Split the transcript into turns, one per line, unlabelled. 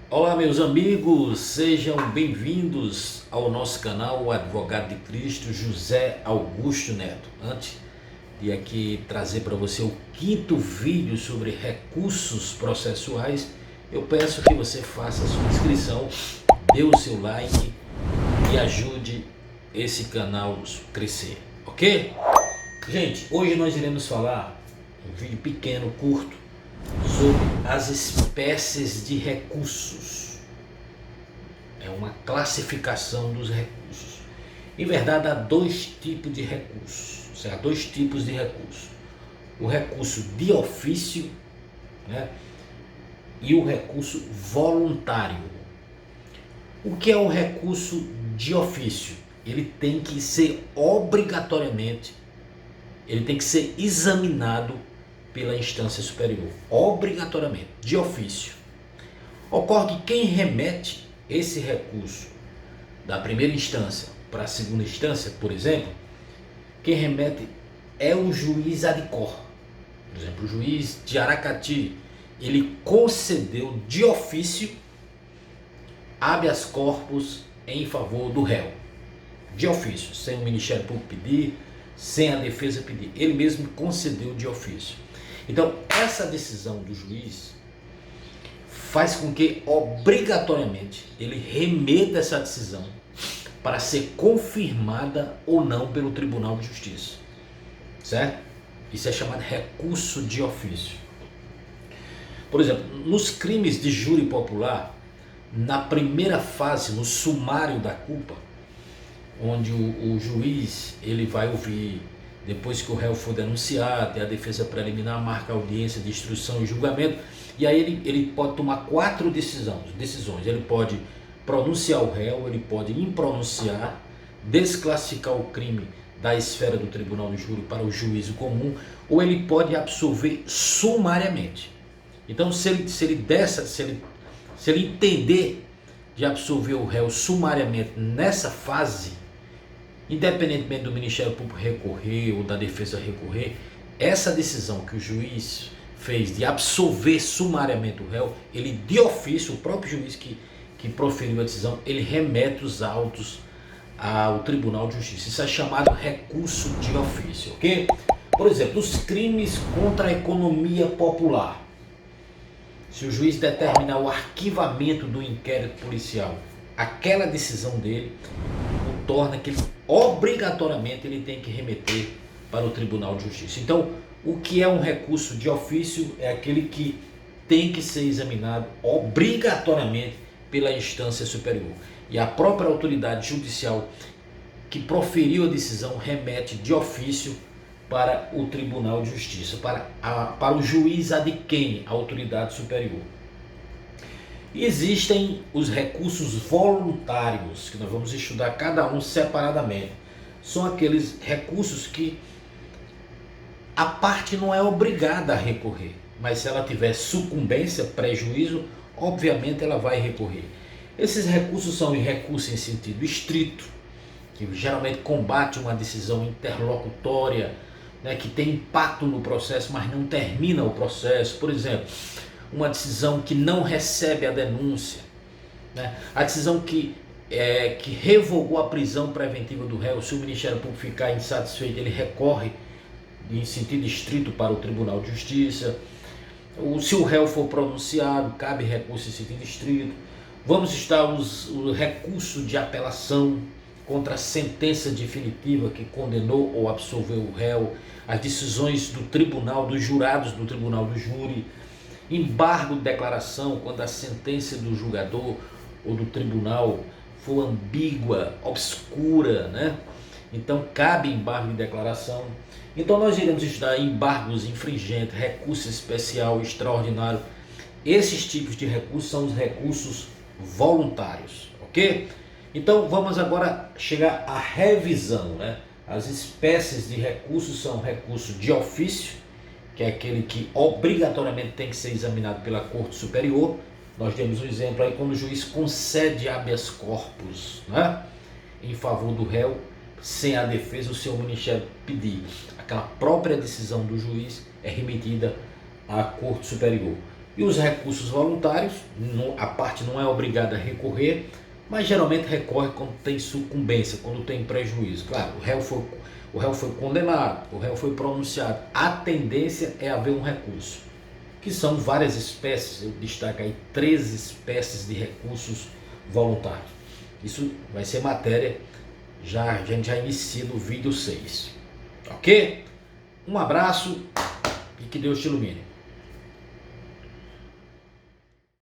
Olá, meus amigos, sejam bem-vindos ao nosso canal, o Advogado de Cristo, José Augusto Neto. Antes de aqui trazer para você o quinto vídeo sobre recursos processuais, eu peço que você faça a sua inscrição, dê o seu like e ajude esse canal a crescer, ok? Gente, hoje nós iremos falar um vídeo pequeno, curto, sobre as espécies de recursos. É uma classificação dos recursos. Em verdade, há dois tipos de recursos. Há dois tipos de recursos. O recurso de ofício, né, e o recurso voluntário. O que é o recurso de ofício? Ele tem que ser obrigatoriamente, ele tem que ser examinado pela instância superior, obrigatoriamente, de ofício. Ocorre que quem remete esse recurso da primeira instância para a segunda instância, por exemplo, quem remete é o juiz ad cor. Por exemplo, o juiz de Aracati, ele concedeu de ofício habeas corpus em favor do réu. De ofício, sem o Ministério Público pedir, sem a defesa pedir. Ele mesmo concedeu de ofício. Então, essa decisão do juiz faz com que, obrigatoriamente, ele remeta essa decisão para ser confirmada ou não pelo Tribunal de Justiça. Certo? Isso é chamado recurso de ofício. Por exemplo, nos crimes de júri popular, na primeira fase, no sumário da culpa, onde o juiz ele vai ouvir, depois que o réu for denunciado, e a defesa preliminar marca audiência de instrução e julgamento, e aí ele pode tomar quatro decisões. Ele pode pronunciar o réu, ele pode impronunciar, desclassificar o crime da esfera do tribunal de júri para o juízo comum, ou ele pode absolver sumariamente. Então, se ele entender de absolver o réu sumariamente nessa fase, independentemente do Ministério Público recorrer ou da defesa recorrer, essa decisão que o juiz fez de absolver sumariamente o réu, ele de ofício, o próprio juiz que proferiu a decisão, ele remete os autos ao Tribunal de Justiça. Isso é chamado recurso de ofício, ok? Por exemplo, os crimes contra a economia popular. Se o juiz determinar o arquivamento do inquérito policial, aquela decisão dele torna que obrigatoriamente ele tem que remeter para o Tribunal de Justiça. Então, o que é um recurso de ofício é aquele que tem que ser examinado obrigatoriamente pela instância superior. E a própria autoridade judicial que proferiu a decisão remete de ofício para o Tribunal de Justiça, para o juiz ad quem, a autoridade superior. E existem os recursos voluntários, que nós vamos estudar cada um separadamente. São aqueles recursos que a parte não é obrigada a recorrer, mas se ela tiver sucumbência, prejuízo, obviamente ela vai recorrer. Esses recursos são recursos em sentido estrito, que geralmente combate uma decisão interlocutória, né, que tem impacto no processo, mas não termina o processo. Por exemplo, uma decisão que não recebe a denúncia, né? A decisão que revogou a prisão preventiva do réu. Se o Ministério Público ficar insatisfeito, ele recorre em sentido estrito para o Tribunal de Justiça. Se o réu for pronunciado, cabe recurso em sentido estrito. Vamos estudar o recurso de apelação contra a sentença definitiva que condenou ou absolveu o réu, as decisões do tribunal, dos jurados do tribunal do júri, embargo de declaração quando a sentença do julgador ou do tribunal for ambígua, obscura, né? Então cabe embargo de declaração. Então nós iremos estudar embargos infringentes, recurso especial, extraordinário. Esses tipos de recursos são os recursos voluntários, ok? Então vamos agora chegar à revisão, né? As espécies de recursos são recurso de ofício, que é aquele que obrigatoriamente tem que ser examinado pela Corte Superior. Nós temos um exemplo aí quando o juiz concede habeas corpus, né, em favor do réu, sem a defesa o seu ministério pedir. Aquela própria decisão do juiz é remetida à Corte Superior. E os recursos voluntários, a parte não é obrigada a recorrer, mas geralmente recorre quando tem sucumbência, quando tem prejuízo. Claro, o réu foi condenado, o réu foi pronunciado. A tendência é haver um recurso, que são várias espécies. Eu destaco aí 13 espécies de recursos voluntários. Isso vai ser matéria, a gente já inicia no vídeo 6. Ok? Um abraço e que Deus te ilumine.